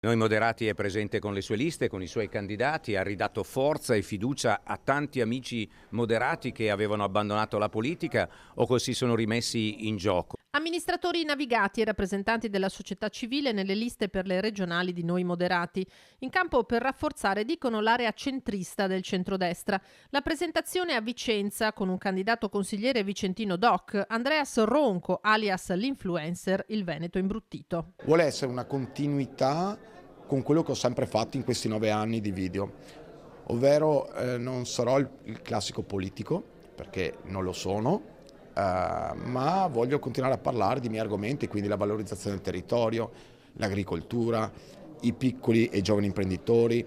Noi Moderati è presente con le sue liste, con i suoi candidati, ha ridato forza e fiducia a tanti amici moderati che avevano abbandonato la politica o che si sono rimessi in gioco. Amministratori navigati e rappresentanti della società civile nelle liste per le regionali di Noi Moderati. In campo per rafforzare, dicono, l'area centrista del centrodestra. La presentazione a Vicenza con un candidato consigliere vicentino doc, Andreas Ronco, alias l'influencer, il Veneto imbruttito. Vuole essere una continuità con quello che ho sempre fatto in questi 9 anni di video, ovvero non sarò il classico politico, perché non lo sono, ma voglio continuare a parlare di miei argomenti, quindi la valorizzazione del territorio, l'agricoltura, i piccoli e giovani imprenditori,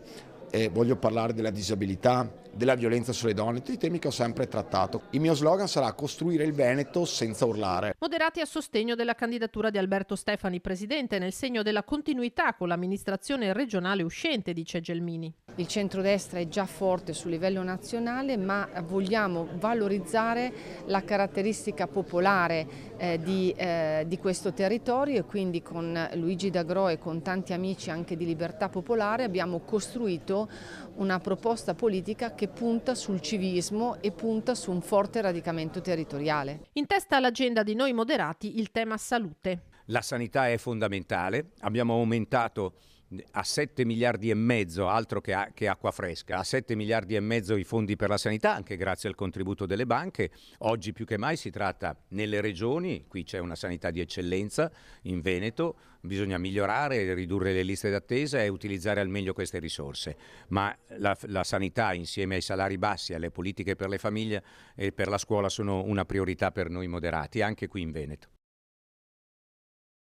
voglio parlare della disabilità, della violenza sulle donne, tutti i temi che ho sempre trattato. Il mio slogan sarà costruire il Veneto senza urlare. Moderati a sostegno della candidatura di Alberto Stefani presidente, nel segno della continuità con l'amministrazione regionale uscente, dice Gelmini. Il centrodestra è già forte sul livello nazionale, ma vogliamo valorizzare la caratteristica popolare di questo territorio, e quindi con Luigi D'Agro e con tanti amici anche di Libertà Popolare abbiamo costruito una proposta politica che punta sul civismo e punta su un forte radicamento territoriale. In testa all'agenda di Noi Moderati il tema salute. La sanità è fondamentale, abbiamo aumentato a 7 miliardi e mezzo, altro che acqua fresca, a 7 miliardi e mezzo i fondi per la sanità, anche grazie al contributo delle banche. Oggi più che mai si tratta nelle regioni, qui c'è una sanità di eccellenza, in Veneto bisogna migliorare, ridurre le liste d'attesa e utilizzare al meglio queste risorse, ma la sanità insieme ai salari bassi, alle politiche per le famiglie e per la scuola sono una priorità per Noi Moderati, anche qui in Veneto.